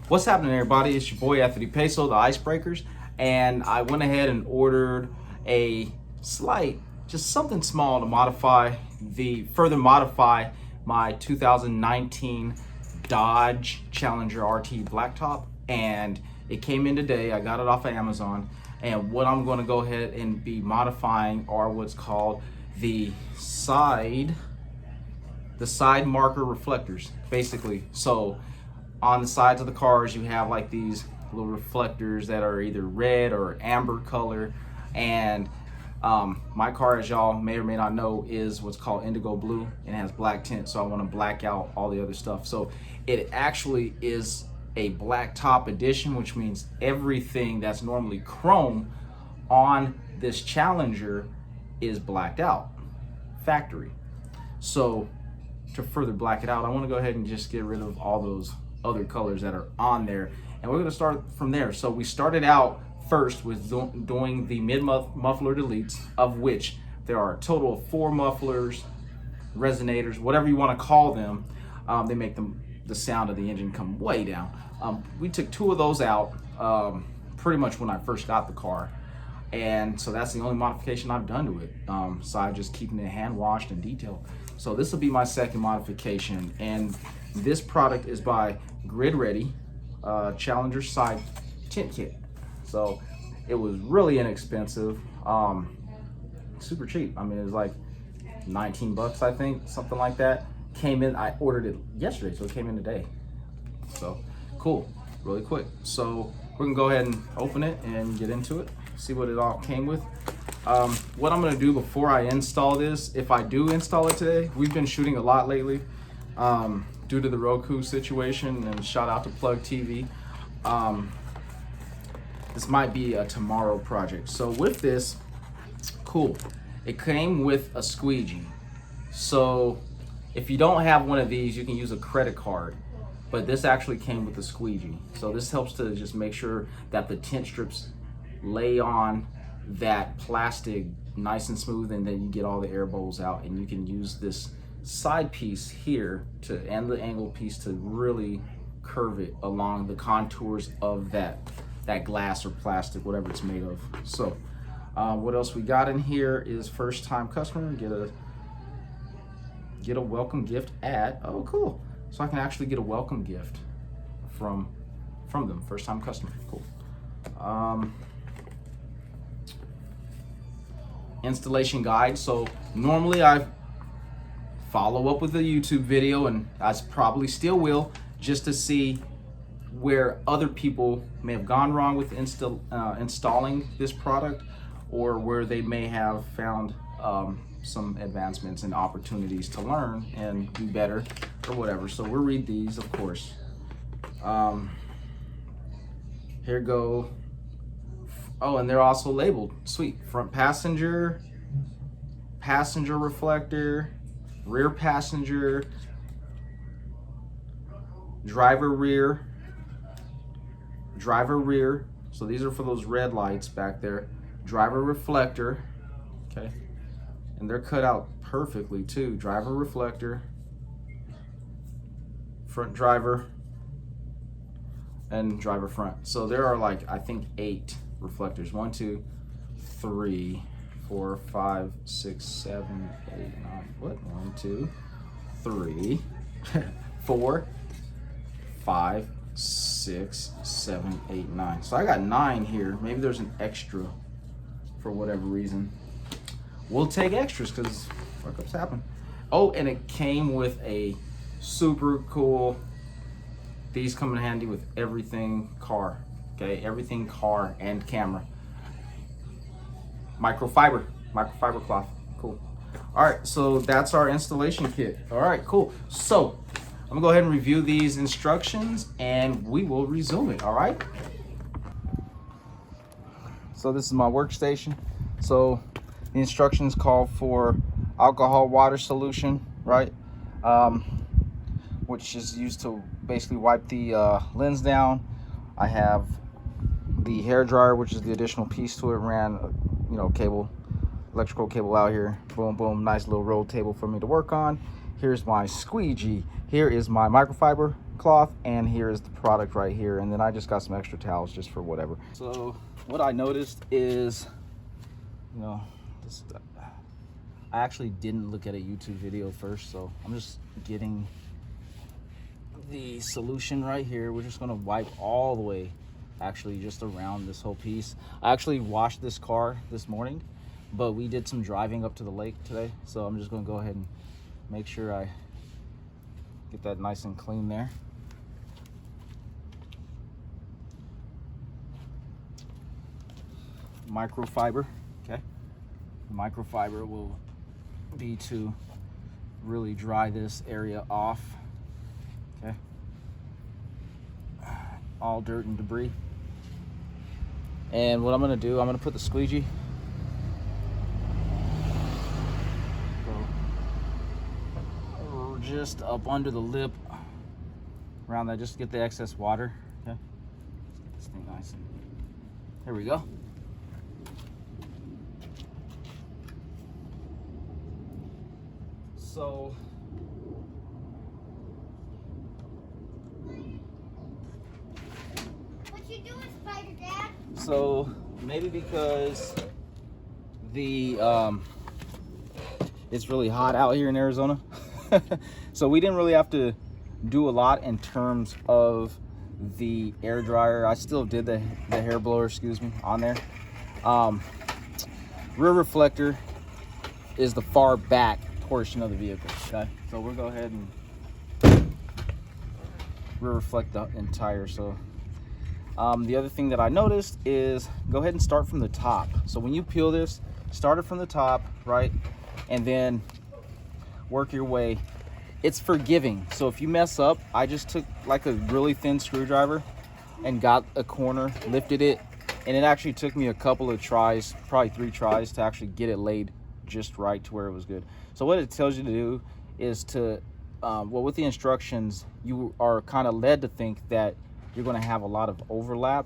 What's happening, everybody? It's your boy Anthony Peso, the Icebreakers, and I went ahead and ordered a slight, just something small to further modify my 2019 Dodge Challenger RT Blacktop, and it came in today. I got it off of Amazon, and what I'm going to go ahead and be modifying are what's called the side marker reflectors, basically. So on the sides of the cars, you have like these little reflectors that are either red or amber color, and my car, as y'all may or may not know, is what's called indigo blue and has black tint, so I want to black out all the other stuff. So it actually is a black top edition, which means everything that's normally chrome on this Challenger is blacked out factory. So to further black it out, I want to go ahead and just get rid of all those other colors that are on there, and we're going to start from there. So we started out first with doing the mid muffler deletes, of which there are a total of 4 mufflers, resonators, whatever you want to call them. They make the sound of the engine come way down. We took 2 of those out pretty much when I first got the car, and so that's the only modification I've done to it, besides just keeping it hand washed and detailed. So this will be my second modification, and this product is by GRIDREADY, Challenger side tint kit. So it was really inexpensive, super cheap. I mean, it was like 19 bucks, I think, something like that. Came in, I ordered it yesterday, so it came in today. So cool, really quick. So we're gonna go ahead and open it and get into it, see what it all came with. What I'm gonna do before I install this, if I do install it today, we've been shooting a lot lately due to the Roku situation, and shout out to PluggedTV. This might be a tomorrow project. So with this, cool, it came with a squeegee. So if you don't have one of these, you can use a credit card, but this actually came with a squeegee. So this helps to just make sure that the tint strips lay on that plastic nice and smooth, and then you get all the air bubbles out, and you can use this side piece here and the angle piece to really curve it along the contours of that glass or plastic, whatever it's made of. So what else we got in here is first time customer get a welcome gift at, oh cool, so I can actually get a welcome gift from them, first time customer, cool. Installation guide. So normally I follow up with a YouTube video, and I probably still will, just to see where other people may have gone wrong with installing this product, or where they may have found some advancements and opportunities to learn and do better or whatever. So we'll read these, of course. Here go. Oh, and they're also labeled. Sweet. Front passenger reflector, rear passenger, driver rear. So these are for those red lights back there. Driver reflector, okay. And they're cut out perfectly too. Driver reflector, front driver, and driver front. So there are like, I think 8 reflectors. 1, 2, 3, 4, 5, 6, 7, 8, 9. What? 1, 2, 3, 4, 5, 6, 7, 8, 9. So I got 9 here. Maybe there's an extra for whatever reason. We'll take extras because fuck-ups happen. Oh, and it came with a super cool, these come in handy with everything car. Okay, everything car and camera. Microfiber cloth, cool. All right, so that's our installation kit. All right, cool. So I'm gonna go ahead and review these instructions, and we will resume it. All right. So this is my workstation. So the instructions call for alcohol water solution, right? Which is used to basically wipe the lens down. I have the hair dryer, which is the additional piece to it. Ran, electrical cable out here. Boom, boom. Nice little roll table for me to work on. Here's my squeegee. Here is my microfiber cloth, and here is the product right here, and then I just got some extra towels just for whatever. So what I noticed is, you know, this, I actually didn't look at a YouTube video first, so I'm just getting the solution right here. We're just gonna wipe all the way, actually just around this whole piece. I actually washed this car this morning, but we did some driving up to the lake today, so I'm just gonna go ahead and make sure I get that nice and clean there. Microfiber, okay? The microfiber will be to really dry this area off, okay? All dirt and debris. And what I'm gonna do, I'm gonna put the squeegee just up under the lip, around that, just to get the excess water, okay? Let's get this thing nice and, there we go. So what you doing, Spider Dad? So maybe because the it's really hot out here in Arizona, so we didn't really have to do a lot in terms of the air dryer. I still did the hair blower, excuse me, on there. Rear reflector is the far back portion of the vehicle, okay? So we'll go ahead and rear reflect the entire. So the other thing that I noticed is go ahead and start from the top. So when you peel this, start it from the top, right? And then work your way. It's forgiving. So if you mess up, I just took like a really thin screwdriver and got a corner, lifted it, and it actually took me a couple of tries, probably 3 tries, to actually get it laid just right to where it was good. So what it tells you to do is to, well, with the instructions, you are kind of led to think that you're going to have a lot of overlap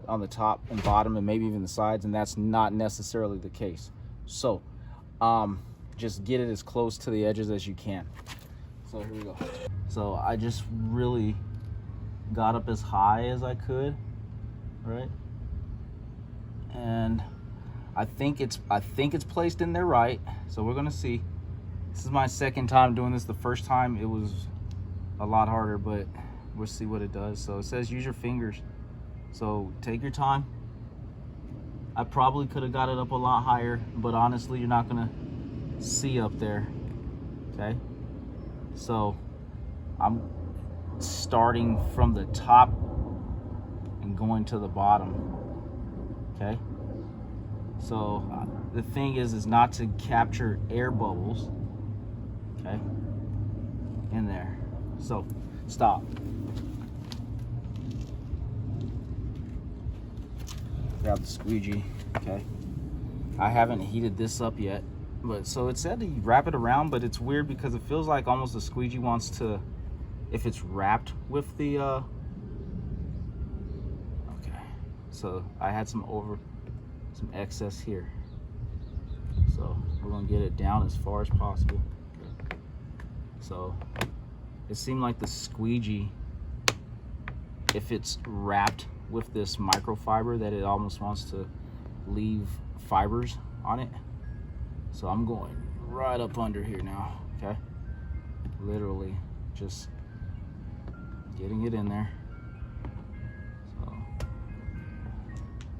on the top and bottom and maybe even the sides, and that's not necessarily the case. So just get it as close to the edges as you can. So here we go. So I just really got up as high as I could, right? And I think it's placed in there right. So we're gonna see. This is my second time doing this. The first time it was a lot harder, but we'll see what it does. So it says use your fingers. So take your time. I probably could have got it up a lot higher, but honestly, you're not gonna see up there, okay? So I'm starting from the top and going to the bottom, okay? So the thing is not to capture air bubbles, okay, in there. So stop. Grab the squeegee, okay? I haven't heated this up yet, but so it said to wrap it around, but it's weird because it feels like almost the squeegee wants to, if it's wrapped with the, okay. So I had some excess here. So we're gonna get it down as far as possible. So it seemed like the squeegee, if it's wrapped with this microfiber, that it almost wants to leave fibers on it. So I'm going right up under here now, okay? Literally just getting it in there. So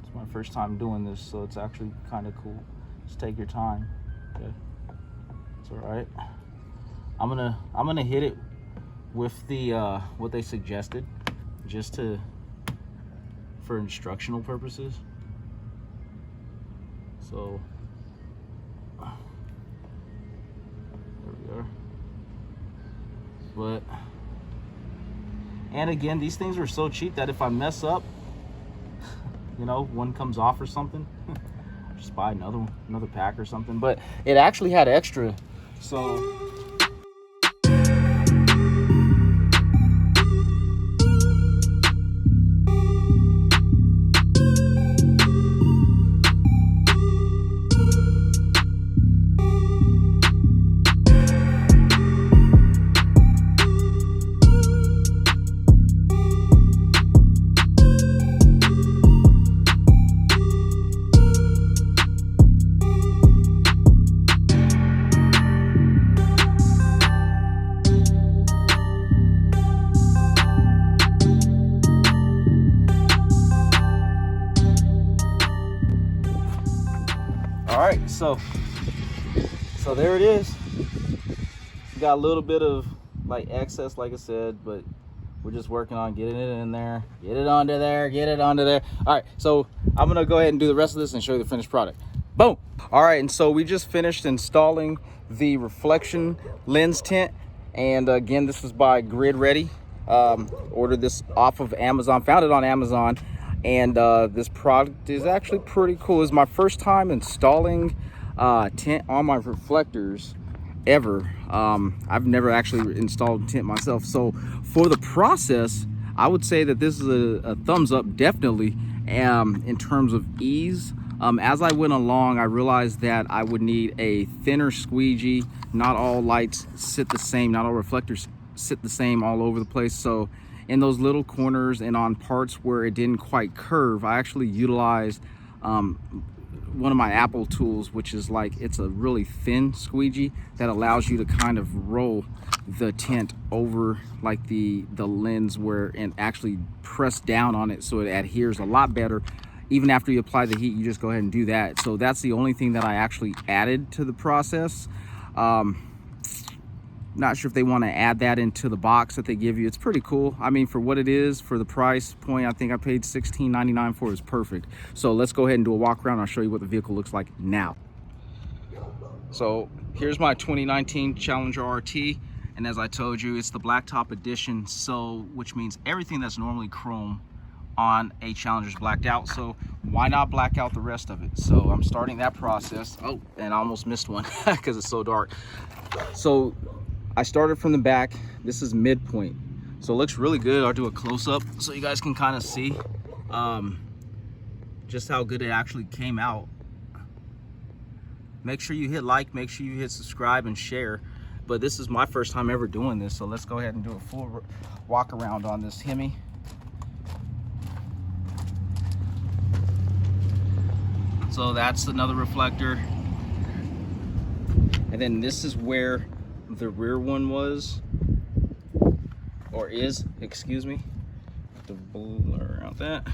it's my first time doing this, so it's actually kind of cool. Just take your time, okay? It's all right. I'm gonna hit it with the what they suggested, just for instructional purposes. So there we are. But and again, these things are so cheap that if I mess up, you know, one comes off or something, just buy another pack or something. But it actually had extra, so. so there it is. Got a little bit of like excess, like I said, but we're just working on getting it in there, get it onto there, get it onto there. All right, so I'm gonna go ahead and do the rest of this and show you the finished product. Boom. All right, and so we just finished installing the reflection lens tint, and again, this was by GRIDREADY. Ordered this off of Amazon, found it on Amazon, and this product is actually pretty cool. It's my first time installing tint on my reflectors ever. I've never actually installed tint myself, so for the process I would say that this is a thumbs up, definitely. In terms of ease, as I went along, I realized that I would need a thinner squeegee. Not all lights sit the same, not all reflectors sit the same all over the place. So in those little corners and on parts where it didn't quite curve, I actually utilized one of my Apple tools, which is like, it's a really thin squeegee that allows you to kind of roll the tint over like the lens where, and actually press down on it so it adheres a lot better. Even after you apply the heat, you just go ahead and do that. So that's the only thing that I actually added to the process. Not sure if they want to add that into the box that they give you. It's pretty cool. I mean, for what it is, for the price point, I think I paid $16.99 for it. It's perfect. So let's go ahead and do a walk around. I'll show you what the vehicle looks like now. So here's my 2019 Challenger RT. And as I told you, it's the blacktop edition. So, which means everything that's normally chrome on a Challenger's blacked out. So why not black out the rest of it? So I'm starting that process. Oh, and I almost missed one because it's so dark. So I started from the back. This is midpoint, so it looks really good. I'll do a close-up so you guys can kind of see just how good it actually came out. Make sure you hit like, make sure you hit subscribe and share. But this is my first time ever doing this, so let's go ahead and do a full walk around on this Hemi. So that's another reflector, and then this is where the rear one was, or is, excuse me, have to blur out that.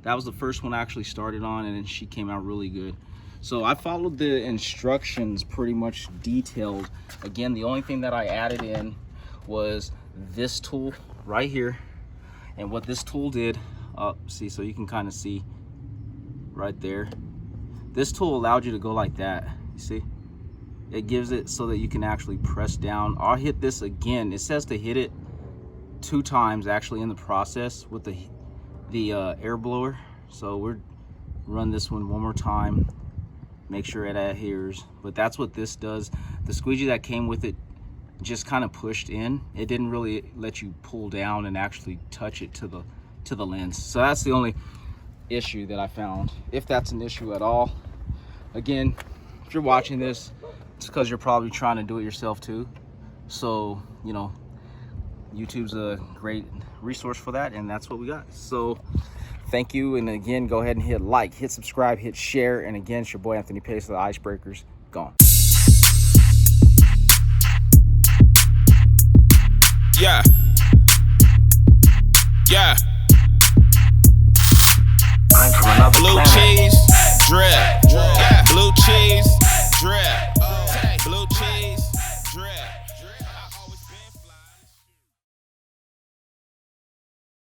That was the first one I actually started on, and then she came out really good. So I followed the instructions pretty much detailed. Again, the only thing that I added in was this tool right here, and what this tool did, see, so you can kind of see right there, this tool allowed you to go like that. You see, it gives it so that you can actually press down. I'll hit this again. It says to hit it 2 times actually in the process with the air blower. So we're run this one more time, make sure it adheres. But that's what this does. The squeegee that came with it just kind of pushed in. It didn't really let you pull down and actually touch it to the lens. So that's the only issue that I found, if that's an issue at all. Again, if you're watching this, it's because you're probably trying to do it yourself too. So, you know, YouTube's a great resource for that, and that's what we got. So thank you, and again, go ahead and hit like, hit subscribe, hit share, and again, it's your boy Anthony Peso, the Icebreakers, gone. Yeah. Yeah. Blue cheese, drip.